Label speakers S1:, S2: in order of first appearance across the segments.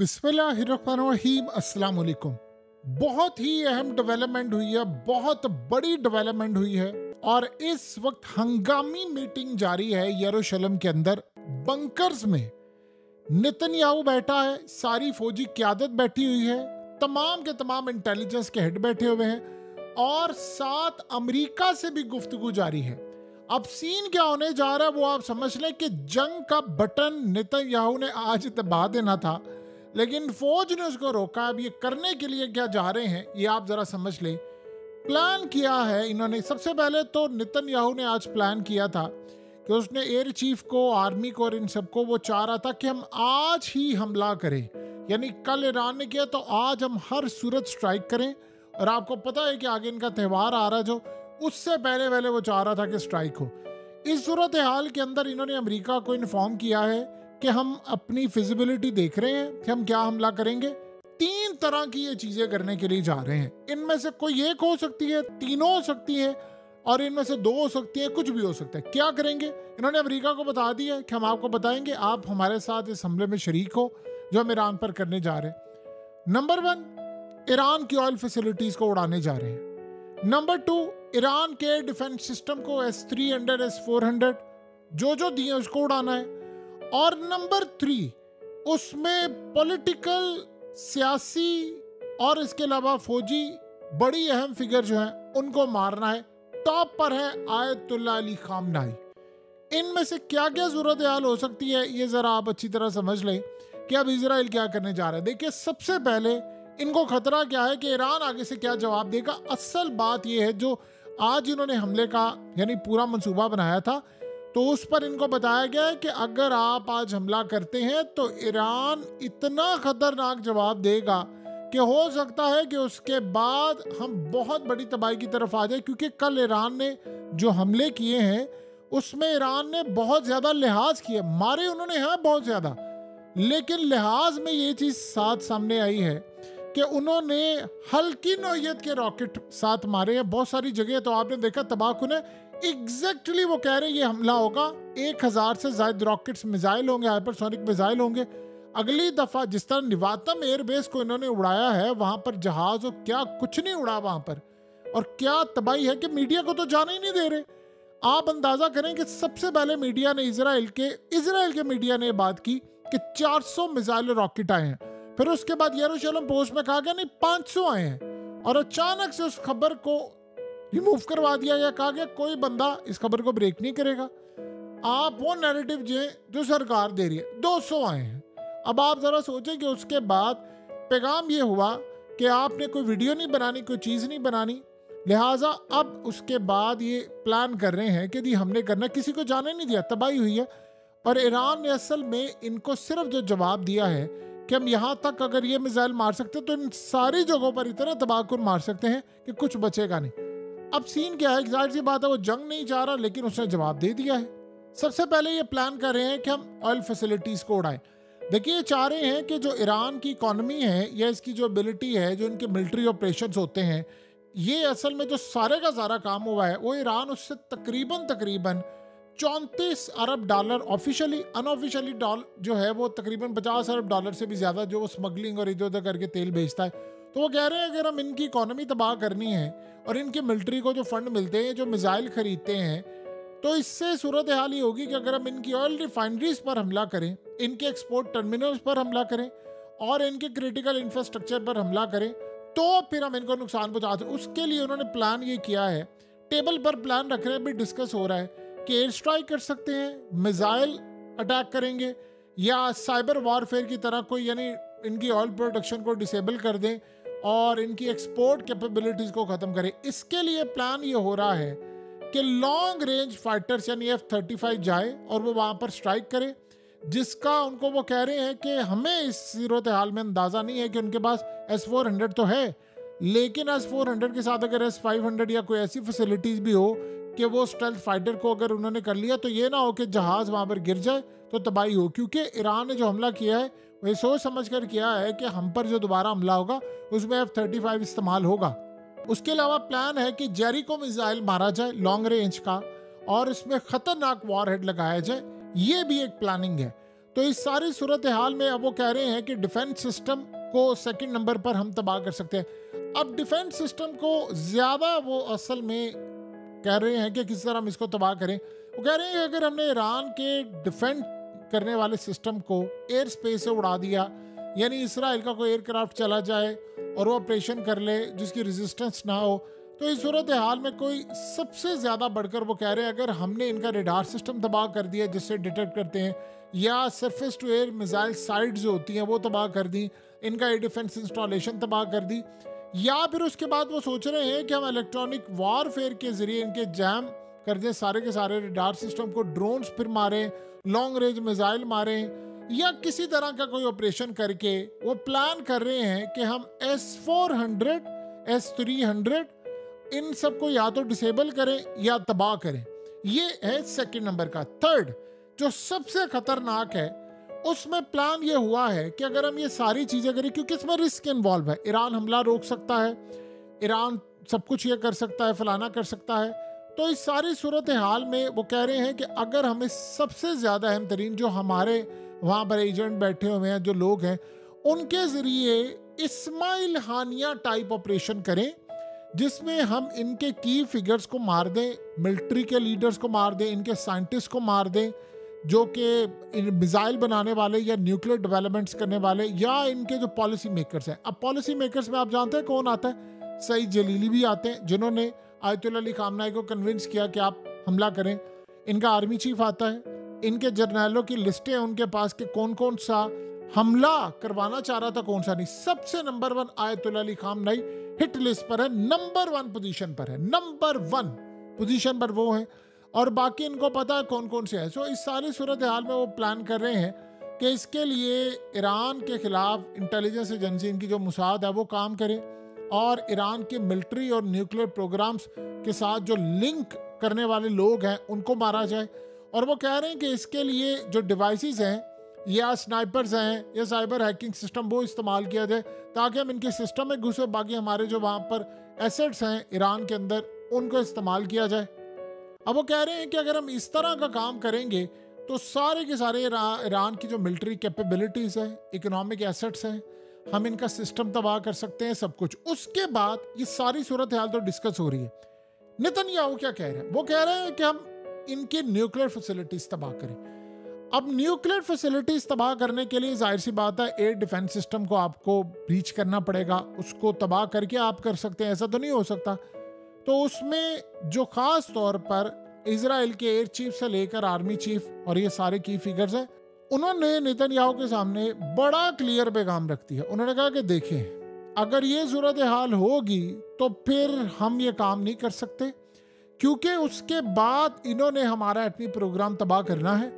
S1: बिस्मिल्लाहिर्रहमानिर्रहीम, अस्सलाम वालेकुम। बहुत ही अहम डेवलपमेंट हुई है, बहुत बड़ी डेवलपमेंट हुई है और इस वक्त हंगामी मीटिंग जारी है यरूशलेम के अंदर बंकर्स में। नेतन्याहू बैठा है, सारी फौजी क्यादत बैठी हुई है, तमाम के तमाम इंटेलिजेंस के हेड बैठे हुए हैं और साथ अमेरिका से भी गुफ्तगू जारी है। अब सीन क्या होने जा रहा है वो आप समझ लें कि जंग का बटन नेतन्याहू ने आज दबा देना था, लेकिन फौज ने उसको रोका। अब ये करने के लिए क्या जा रहे हैं ये आप जरा समझ लें। प्लान किया है इन्होंने। सबसे पहले तो नेतन्याहू ने आज प्लान किया था कि उसने एयर चीफ को, आर्मी को और इन सबको वो चाह रहा था कि हम आज ही हमला करें, यानी कल ईरान ने किया तो आज हम हर सूरत स्ट्राइक करें। और आपको पता है कि आगे इनका त्यौहार आ रहा है, जो उससे पहले पहले वो चाह रहा था कि स्ट्राइक हो। इस सूरत हाल के अंदर इन्होंने अमेरिका को इन्फॉर्म किया है कि हम अपनी फिजिबिलिटी देख रहे हैं कि हम क्या हमला करेंगे। 3 तरह की ये चीजें करने के लिए जा रहे हैं। इनमें से कोई एक हो सकती है, तीनों हो सकती है और इनमें से 2 हो सकती है, कुछ भी हो सकता है। क्या करेंगे इन्होंने अमेरिका को बता दिया है कि हम आपको बताएंगे, आप हमारे साथ इस हमले में शरीक हो जो हम ईरान पर करने जा रहे हैं। नंबर 1, ईरान की ऑयल फैसिलिटीज को उड़ाने जा रहे हैं। नंबर 2, ईरान के डिफेंस सिस्टम को S-300, S-400 जो दिए उसको उड़ाना है। और नंबर 3, उसमें पॉलिटिकल, सियासी और इसके अलावा फौजी बड़ी अहम फिगर जो हैं उनको मारना है। टॉप पर है आयतुल्लाह अली खामनाई। इनमें से क्या क्या सूरत हाल हो सकती है ये जरा आप अच्छी तरह समझ लें कि अब इजराइल क्या करने जा रहा है। देखिए, सबसे पहले इनको खतरा क्या है कि ईरान आगे से क्या जवाब देगा। असल बात यह है, जो आज इन्होंने हमले का यानी पूरा मंसूबा बनाया था तो उस पर इनको बताया गया है कि अगर आप आज हमला करते हैं तो ईरान इतना खतरनाक जवाब देगा कि हो सकता है कि उसके बाद हम बहुत बड़ी तबाही की तरफ आ जाए। क्योंकि कल ईरान ने जो हमले किए हैं उसमें ईरान ने बहुत ज्यादा लिहाज किए, मारे उन्होंने हैं बहुत ज्यादा, लेकिन लिहाज में ये चीज साथ सामने आई है कि उन्होंने हल्की नौयत के रॉकेट साथ मारे हैं बहुत सारी जगह। तो आपने देखा तबाहकुन है। एग्जैक्टली वो कह रहे हैं ये हमला होगा, 1000 से ज्यादा रॉकेट्स, मिसाइल होंगे, हाइपरसोनिक मिसाइल होंगे। अगली दफा जिस तरह निवातम एयरबेस को इन्होंने उड़ाया है, वहां पर जहाज और क्या कुछ नहीं उड़ा वहां पर, और क्या तबाही है कि मीडिया को तो जाने ही नहीं दे रहे। आप अंदाजा करें कि सबसे पहले मीडिया ने इजराइल के मीडिया ने बात की कि 400 मिसाइल रॉकेट आए हैं। फिर उसके बाद यरूशलेम पोस्ट में कहा गया नहीं 500 आए हैं, और अचानक से उस खबर को रिमूव करवा दिया गया। कहा गया कोई बंदा इस खबर को ब्रेक नहीं करेगा, आप वो नैरेटिव जो सरकार दे रही है। 200 आए हैं। अब आप जरा सोचें कि उसके बाद पैगाम ये हुआ कि आपने कोई वीडियो नहीं बनानी, कोई चीज नहीं बनानी, लिहाजा अब उसके बाद ये प्लान कर रहे हैं कि हमने करना, किसी को जाने नहीं दिया, तबाही हुई है। और ईरान ने असल में इनको सिर्फ जो जवाब दिया है कि हम यहाँ तक अगर ये मिसाइल मार सकते तो इन सारी जगहों पर इतना तबाहकुन मार सकते हैं कि कुछ बचेगा नहीं। अब सीन क्या है, जाहिर सी बात है वो जंग नहीं चाह रहा, लेकिन उसने जवाब दे दिया है। सबसे पहले ये प्लान कर रहे हैं कि हम ऑयल फैसिलिटीज को उड़ाएं। देखिए, ये चाह रहे हैं कि जो ईरान की इकोनॉमी है या इसकी जो एबिलिटी है, जो इनके मिलिट्री ऑपरेशंस होते हैं, ये असल में जो सारे का सारा काम हुआ है वो ईरान उससे तकरीबन 34 अरब डॉलर ऑफिशियली, अनऑफिशियली जो है वो तकरीबन 50 अरब डॉलर से भी ज्यादा जो वो स्मगलिंग और इधर उधर करके तेल बेचता है। तो वो कह रहे हैं अगर हम इनकी इकोनॉमी तबाह करनी है और इनके मिलिट्री को जो फंड मिलते हैं, जो मिसाइल खरीदते हैं, तो इससे सूरत हाल ये होगी कि अगर हम इनकी ऑयल रिफाइनरीज पर हमला करें, इनके एक्सपोर्ट टर्मिनल्स पर हमला करें और इनके क्रिटिकल इंफ्रास्ट्रक्चर पर हमला करें तो फिर हम इनको नुकसान पहुंचाते हैं। उसके लिए उन्होंने प्लान ये किया है, टेबल पर प्लान रख रहे हैं, भी डिस्कस हो रहा है कि एयर स्ट्राइक कर सकते हैं, मिसाइल अटैक करेंगे, या साइबर वॉरफेयर की तरह कोई, यानी इनकी ऑयल प्रोडक्शन को डिसेबल कर दें और इनकी एक्सपोर्ट कैपेबिलिटीज को खत्म करें। इसके लिए प्लान ये हो रहा है कि लॉन्ग रेंज फाइटर्स यानी F-35 जाए और वो वहां पर स्ट्राइक करे, जिसका उनको वो कह रहे हैं कि हमें इस सूरत हाल में अंदाजा नहीं है कि उनके पास S-400 तो है, लेकिन S-400 के साथ अगर S-500 या कोई ऐसी फैसिलिटीज भी हो कि वो स्टेल्थ फाइटर को अगर उन्होंने कर लिया तो ये ना हो कि जहाज वहां पर गिर जाए तो तबाही हो। क्योंकि ईरान ने जो हमला किया है वही सोच समझ कर किया है कि हम पर जो दोबारा हमला होगा उसमें F-35 इस्तेमाल होगा। उसके अलावा प्लान है कि जेरिको मिसाइल मारा जाए लॉन्ग रेंज का और इसमें खतरनाक वॉरहेड लगाया जाए, ये भी एक प्लानिंग है। तो इस सारी सूरत हाल में अब वो कह रहे हैं कि डिफेंस सिस्टम को सेकंड नंबर पर हम तबाह कर सकते हैं। अब डिफेंस सिस्टम को ज़्यादा वो असल में कह रहे हैं कि किस तरह हम इसको तबाह करें। वो कह रहे हैं कि अगर हमने ईरान के डिफेंड करने वाले सिस्टम को एयर स्पेस से उड़ा दिया, यानी इसराइल का कोई एयरक्राफ्ट चला जाए और वो ऑपरेशन कर ले जिसकी रेजिस्टेंस ना हो, तो इस सूरत हाल में कोई सबसे ज़्यादा बढ़कर वो कह रहे हैं अगर हमने इनका रेडार सिस्टम तबाह कर दिया जिससे डिटेक्ट करते हैं, या surface to air missile site जो होती हैं वो तबाह कर दी, इनका एयर डिफेंस इंस्टॉलेशन तबाह कर दी, या फिर उसके बाद वो सोच रहे हैं कि हम इलेक्ट्रॉनिक वॉरफेयर के जरिए इनके जैम कर दें सारे के सारे रेडार सिस्टम को, ड्रोन्स फिर मारें, लॉन्ग रेंज मिसाइल मारें, या किसी तरह का कोई ऑपरेशन करके वो प्लान कर रहे हैं कि हम S-400, S-300 इन सबको या तो डिसेबल करें या तबाह करें। ये है सेकंड नंबर का। थर्ड जो सबसे खतरनाक है उसमें प्लान ये हुआ है कि अगर हम ये सारी चीजें करें, क्योंकि इसमें रिस्क इन्वॉल्व है, ईरान हमला रोक सकता है, ईरान सब कुछ ये कर सकता है, फलाना कर सकता है, तो इस सारी सूरत हाल में वो कह रहे हैं कि अगर हम इस सबसे ज़्यादा अहम तरीन जो हमारे वहाँ पर एजेंट बैठे हुए हैं, जो लोग हैं, उनके ज़रिए इस्माइल हानिया टाइप ऑपरेशन करें जिसमें हम इनके की फिगर्स को मार दें, मिलिट्री के लीडर्स को मार दें, इनके साइंटिस्ट को मार दें जो कि मिसाइल बनाने वाले या न्यूक्लियर डेवलपमेंट्स करने वाले, या इनके जो पॉलिसी मेकर्स हैं। अब पॉलिसी मेकर्स में आप जानते हैं कौन आता है? सईद जलीली भी आते हैं जिन्होंने आयतुल्लाह अली खामनाई को कन्विंस किया कि आप हमला करें। इनका आर्मी चीफ आता है, इनके जर्नैलों की लिस्टें हैं उनके पास कि कौन कौन सा हमला करवाना चाह रहा था, कौन सा नहीं। सबसे number 1 Ayatollah Ali खामनाई hit list पर है, नंबर 1 पोजीशन पर है, नंबर 1 पोजीशन पर वो है, और बाकी इनको पता है कौन कौन से है। सो इस सारी सूरत हाल में वो प्लान कर रहे हैं कि इसके लिए ईरान के खिलाफ इंटेलिजेंस एजेंसी इनकी जो मुसाद है वो काम करे, और ईरान के मिलिट्री और न्यूक्लियर प्रोग्राम्स के साथ जो लिंक करने वाले लोग हैं उनको मारा जाए। और वो कह रहे हैं कि इसके लिए जो डिवाइसेस हैं या स्नाइपर्स हैं या साइबर हैकिंग सिस्टम वो इस्तेमाल किया जाए ताकि हम इनके सिस्टम में घुसे, बाकी हमारे जो वहाँ पर एसेट्स हैं ईरान के अंदर उनको इस्तेमाल किया जाए। अब वो कह रहे हैं कि अगर हम इस तरह का काम करेंगे तो सारे के सारे ईरान की जो मिलिट्री कैपेबिलिटीज़ है, इकोनॉमिक एसेट्स हैं, हम इनका सिस्टम तबाह कर सकते हैं, सब कुछ। उसके बाद ये सारी सूरत हाल तो डिस्कस हो रही है। नेतन्याहू क्या कह रहे हैं? वो कह रहे हैं कि हम इनकी न्यूक्लियर फैसिलिटीज तबाह करें। अब न्यूक्लियर फैसिलिटीज तबाह करने के लिए जाहिर सी बात है एयर डिफेंस सिस्टम को आपको ब्रीच करना पड़ेगा, उसको तबाह करके आप कर सकते हैं, ऐसा तो नहीं हो सकता। तो उसमें जो खास तौर पर इजराइल के एयर चीफ से लेकर आर्मी चीफ और ये सारे की फिगर्स हैं, उन्होंने नेतन्याहू के सामने बड़ा क्लियर पैगाम रख दिया। उन्होंने कहा कि देखें, अगर ये सूरत हाल होगी तो फिर हम ये काम नहीं कर सकते, क्योंकि उसके बाद इन्होंने हमारा एटमी प्रोग्राम तबाह करना है।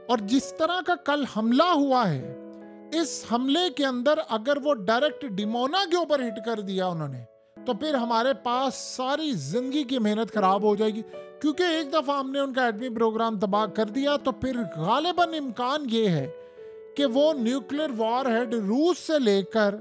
S1: और जिस तरह का कल हमला हुआ है, इस हमले के अंदर अगर वो डायरेक्ट डिमोना के ऊपर हिट कर दिया उन्होंने, तो फिर हमारे पास सारी जिंदगी की मेहनत खराब हो जाएगी। क्योंकि एक दफा हमने उनका एटमी प्रोग्राम तबाह कर दिया तो फिर गालिबन इम्कान ये है कि वो न्यूक्लियर वॉरहेड रूस से लेकर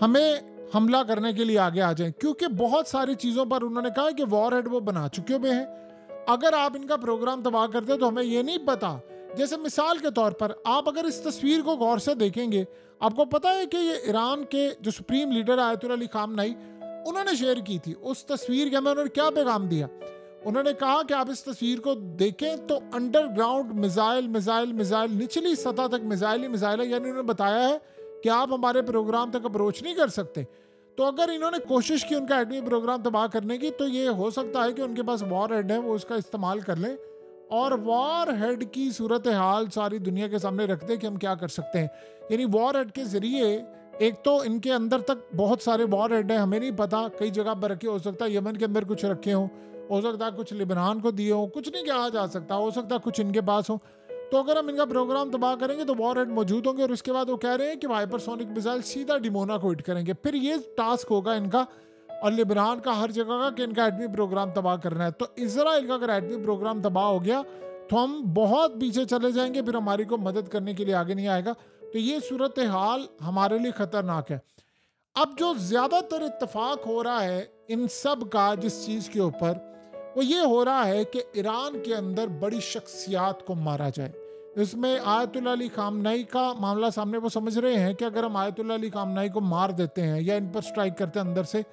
S1: हमें हमला करने के लिए आगे आ जाए, क्योंकि बहुत सारी चीजों पर उन्होंने कहा कि वॉरहेड वो बना चुके हुए हैं। अगर आप इनका प्रोग्राम तबाह करते तो हमें ये नहीं पता। जैसे मिसाल के तौर पर आप अगर इस तस्वीर को गौर से देखेंगे, आपको पता है कि ये ईरान के जो सुप्रीम लीडर आयतुल्लाह अली खामनाई उन्होंने शेयर की थी। उस तस्वीर के अंदर उन्होंने क्या पैगाम दिया? उन्होंने कहा कि आप इस तस्वीर को देखें तो अंडरग्राउंड मिसाइल मिसाइल मिसाइल, निचली सतह तक मिसाइल ही मिसाइल है। यानी उन्होंने बताया है कि आप हमारे प्रोग्राम तक अप्रोच नहीं कर सकते। तो अगर इन्होंने कोशिश की उनका एटमी प्रोग्राम तबाह करने की, तो ये हो सकता है कि उनके पास वॉर हेड है, वो उसका इस्तेमाल कर लें और वॉर हेड की सूरत हाल सारी दुनिया के सामने रख दें कि हम क्या कर सकते हैं। यानी वॉर हेड के जरिए एक तो इनके अंदर तक बहुत सारे वॉर हेड हैं, हमें नहीं पता, कई जगह पर रखे, हो सकता है यमन के अंदर कुछ रखे हों, हो सकता है कुछ लिबनान को दिए हों, कुछ नहीं कहा जा सकता, हो सकता है कुछ इनके पास हो। तो अगर हम इनका प्रोग्राम तबाह करेंगे तो वॉर हेड मौजूद होंगे। और उसके बाद वो कह रहे हैं कि हाइपरसोनिक मिसाइल सीधा डिमोना को हिट करेंगे। फिर ये टास्क होगा इनका और लिबनान का, हर जगह का, कि इनका एटमी प्रोग्राम तबाह करना है। तो इजराइल का अगर एटमी प्रोग्राम तबाह हो गया तो हम बहुत पीछे चले जाएंगे, फिर हमारी को मदद करने के लिए आगे नहीं आएगा। तो ये सूरत हाल हमारे लिए खतरनाक है। अब जो ज्यादातर इत्तेफाक हो रहा है इन सब का जिस चीज के ऊपर, वो ये हो रहा है कि ईरान के अंदर बड़ी शख्सियात को मारा जाए, इसमें आयतुल्लाह अली खामनेई का मामला सामने, वो समझ रहे हैं कि अगर हम आयतुल्लाह अली खामनेई को मार देते हैं या इन पर स्ट्राइक करते हैं अंदर से,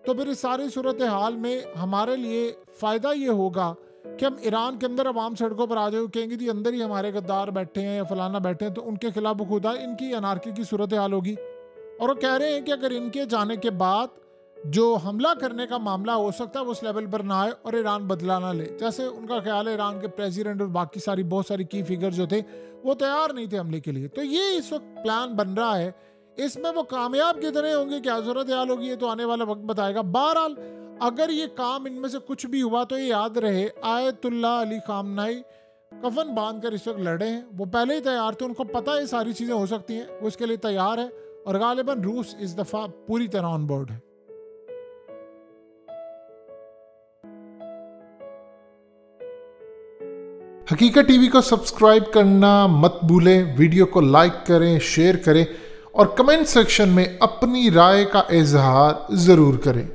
S1: तो फिर इस सारी सूरत हाल में हमारे लिए फ़ायदा ये होगा कि हम ईरान के अंदर अवाम सड़कों पर आ जाए, कहेंगे जी अंदर ही हमारे गद्दार बैठे हैं या फलाना बैठे हैं, तो उनके खिलाफ खुदा इनकी अनारकी की सूरत हाल होगी। और वो कह रहे हैं कि अगर इनके जाने के बाद जो हमला करने का मामला हो सकता है वो उस लेवल पर ना आए और ईरान बदला ना ले। जैसे उनका ख्याल है ईरान के प्रेसिडेंट और बाकी सारी बहुत सारी की फिगर जो थे वो तैयार नहीं थे हमले के लिए। तो ये इस वक्त प्लान बन रहा है, इसमें वो कामयाब कितने होंगे, क्या सूरत हाल होगी, ये तो आने वाला वक्त बताएगा। बहरहाल अगर ये काम इनमें से कुछ भी हुआ तो ये याद रहे आयतुल्लाह अली खामनेई कफन बांध कर इस वक्त लड़े हैं। वो पहले ही तैयार थे, उनको पता है सारी चीज़ें हो सकती हैं, वो इसके लिए तैयार है और गालिबन रूस इस दफ़ा पूरी तरह ऑन बोर्ड है। हकीकत टीवी को सब्सक्राइब करना मत भूलें, वीडियो को लाइक करें, शेयर करें और कमेंट सेक्शन में अपनी राय का इजहार ज़रूर करें।